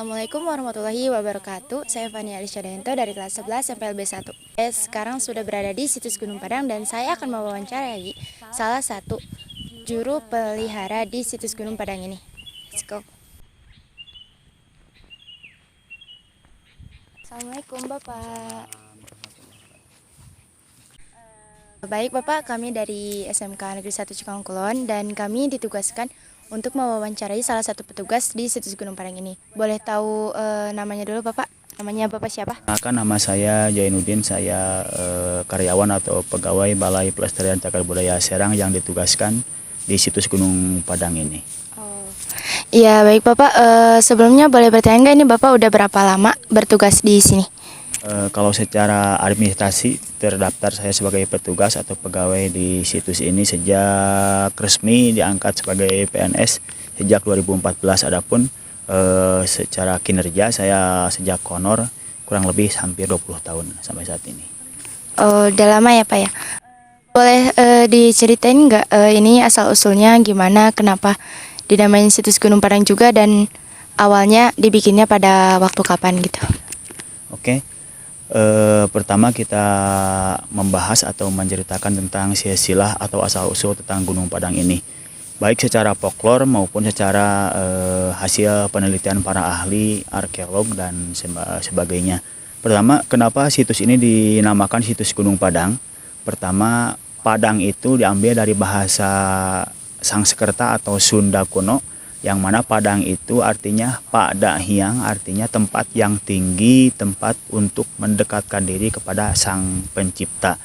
Assalamualaikum warahmatullahi wabarakatuh. Saya Fani Alisyadanto dari kelas 11 MPLB 1. Saya sekarang sudah berada di situs Gunung Padang dan saya akan mewawancarai salah satu juru pelihara di situs Gunung Padang ini. Let's go. Assalamualaikum Bapak. Baik Bapak, kami dari SMK Negeri 1 Cikangkulon dan kami ditugaskan untuk mewawancarai salah satu petugas di situs Gunung Padang ini. Boleh tahu namanya dulu Bapak? Namanya Bapak siapa? Nama saya Jainuddin, saya karyawan atau pegawai Balai Pelestarian Cagar Budaya Serang yang ditugaskan di situs Gunung Padang ini. Oh, iya baik Bapak. Sebelumnya boleh bertanya nggak ini Bapak udah berapa lama bertugas di sini? Kalau secara administrasi terdaftar saya sebagai petugas atau pegawai di situs ini sejak resmi diangkat sebagai PNS sejak 2014. Adapun secara kinerja saya sejak honor kurang lebih hampir 20 tahun sampai saat ini. Oh, udah lama ya Pak ya? Boleh diceritain nggak ini asal usulnya gimana, kenapa dinamain situs Gunung Padang juga dan awalnya dibikinnya pada waktu kapan gitu? Oke. Pertama kita membahas atau menceritakan tentang silsilah atau asal-usul tentang Gunung Padang ini, baik secara folklor maupun secara hasil penelitian para ahli, arkeolog dan sebagainya. Pertama, kenapa situs ini dinamakan situs Gunung Padang? Pertama, Padang itu diambil dari bahasa Sanskerta atau Sunda kuno, yang mana Padang itu artinya Pada Hyang, artinya tempat yang tinggi, tempat untuk mendekatkan diri kepada Sang Pencipta.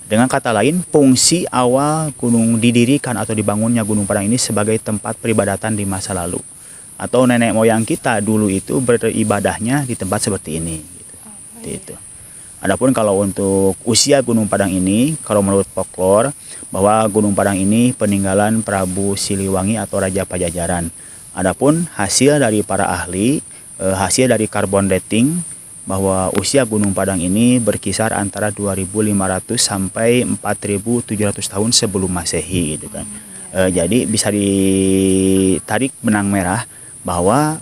Dengan kata lain, fungsi awal gunung didirikan atau dibangunnya Gunung Padang ini sebagai tempat peribadatan di masa lalu. Atau nenek moyang kita dulu itu beribadahnya di tempat seperti ini. Gitu. Adapun kalau untuk usia Gunung Padang ini, kalau menurut folklor, bahwa Gunung Padang ini peninggalan Prabu Siliwangi atau Raja Pajajaran. Adapun hasil dari para ahli, hasil dari carbon dating, bahwa usia Gunung Padang ini berkisar antara 2.500 sampai 4.700 tahun sebelum Masehi gitu kan. Jadi bisa ditarik benang merah bahwa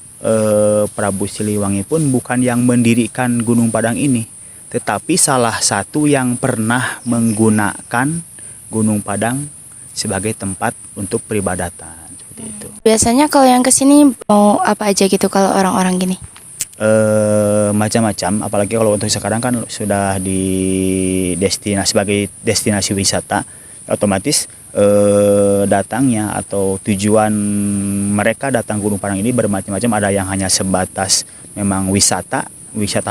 Prabu Siliwangi pun bukan yang mendirikan Gunung Padang ini, tetapi salah satu yang pernah menggunakan Gunung Padang sebagai tempat untuk peribadatan seperti itu. Biasanya kalau yang kesini mau apa aja gitu kalau orang-orang gini? Macam-macam, apalagi kalau untuk sekarang kan sudah di destinasi sebagai destinasi wisata, otomatis datangnya atau tujuan mereka datang Gunung Padang ini bermacam-macam. Ada yang hanya sebatas memang wisata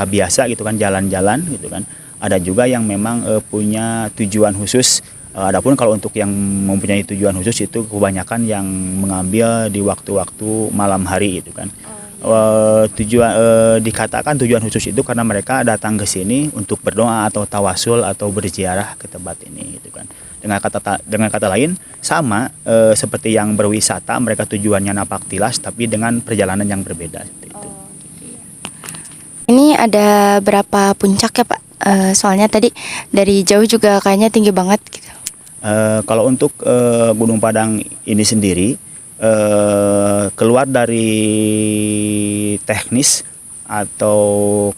biasa gitu kan, jalan-jalan gitu kan. Ada juga yang memang punya tujuan khusus. Adapun kalau untuk yang mempunyai tujuan khusus itu kebanyakan yang mengambil di waktu-waktu malam hari gitu kan. Dikatakan tujuan khusus itu karena mereka datang ke sini untuk berdoa atau tawasul atau berziarah ke tempat ini gitu kan. Dengan kata lain sama seperti yang berwisata, mereka tujuannya napak tilas tapi dengan perjalanan yang berbeda seperti itu. Ini ada berapa puncak ya Pak? Soalnya tadi dari jauh juga kayaknya tinggi banget gitu. Kalau untuk Gunung Padang ini sendiri, keluar dari teknis atau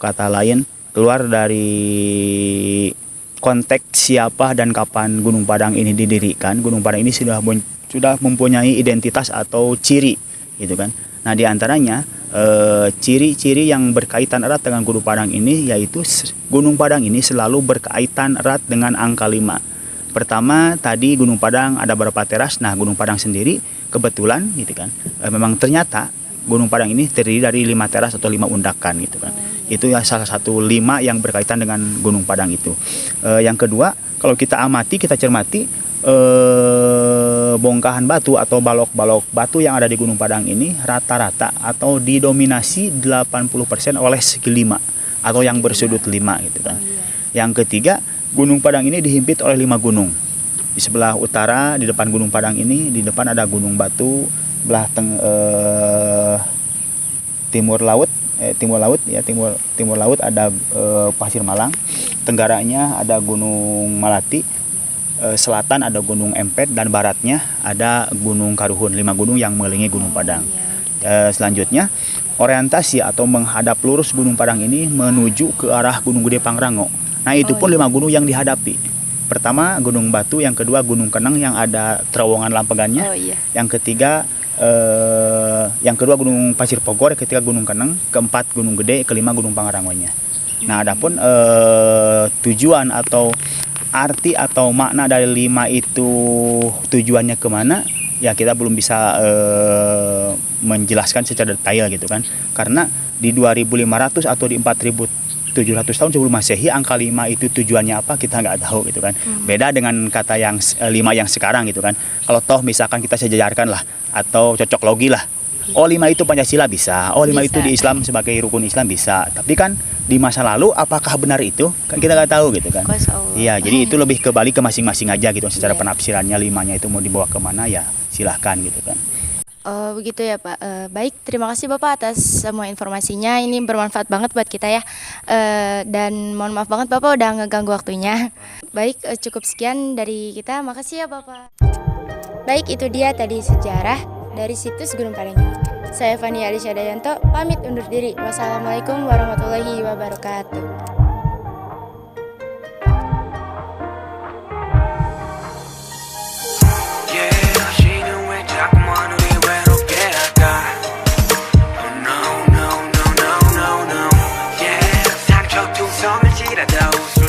kata lain keluar dari konteks siapa dan kapan Gunung Padang ini didirikan. Gunung Padang ini sudah mempunyai identitas atau ciri gitu kan. Nah, diantaranya ciri-ciri yang berkaitan erat dengan Gunung Padang ini, yaitu Gunung Padang ini selalu berkaitan erat dengan angka 5. Pertama tadi Gunung Padang ada berapa teras. Nah, Gunung Padang sendiri kebetulan gitu kan, memang ternyata Gunung Padang ini terdiri dari 5 teras atau 5 undakan gitu kan. Itu ya salah satu 5 yang berkaitan dengan Gunung Padang itu. Yang kedua, kalau kita cermati bongkahan batu atau balok-balok batu yang ada di Gunung Padang ini rata-rata atau didominasi 80% oleh segi 5 atau yang bersudut 5 gitu kan. Yang ketiga, Gunung Padang ini dihimpit oleh 5 gunung. Di sebelah utara di depan Gunung Padang ini, di depan ada Gunung Batu, belah timur laut ada Pasir Malang, tenggaranya ada Gunung Malati, selatan ada Gunung Empet, dan baratnya ada Gunung Karuhun. 5 gunung yang mengelilingi Gunung Padang. Selanjutnya orientasi atau menghadap lurus Gunung Padang ini menuju ke arah Gunung Gede Pangrango. Nah itu pun 5 gunung yang dihadapi. Pertama Gunung Batu, yang kedua Gunung Kenang yang ada terowongan lampegannya. Yang ketiga yang kedua Gunung Pasir Pogor, yang ketiga Gunung Kenang, keempat Gunung Gede, kelima Gunung Pangrangonya. Nah adapun tujuan atau arti atau makna dari 5 itu tujuannya kemana, ya kita belum bisa menjelaskan secara detail gitu kan, karena di 2500 atau di 4700 tahun sebelum Masehi angka 5 itu tujuannya apa kita nggak tahu gitu kan. Beda dengan kata yang 5 yang sekarang gitu kan. Kalau toh misalkan kita sejajarkan lah atau cocok logi lah, oh 5 itu Pancasila bisa, oh 5 itu di Islam sebagai rukun Islam bisa, tapi kan di masa lalu apakah benar itu kan kita nggak tahu gitu kan. Iya, jadi itu lebih kembali ke masing-masing aja gitu secara penafsirannya, 5-nya itu mau dibawa kemana ya silahkan gitu kan. Oh begitu ya Pak. Baik, terima kasih Bapak atas semua informasinya. Ini bermanfaat banget buat kita ya. Dan mohon maaf banget Bapak udah ngeganggu waktunya. Baik, cukup sekian dari kita. Makasih ya Bapak. Baik, itu dia tadi sejarah dari situs Gunung Padang ini. Saya Fani Alisha Dayanto, pamit undur diri. Wassalamualaikum warahmatullahi wabarakatuh. 성을 지라다 웃을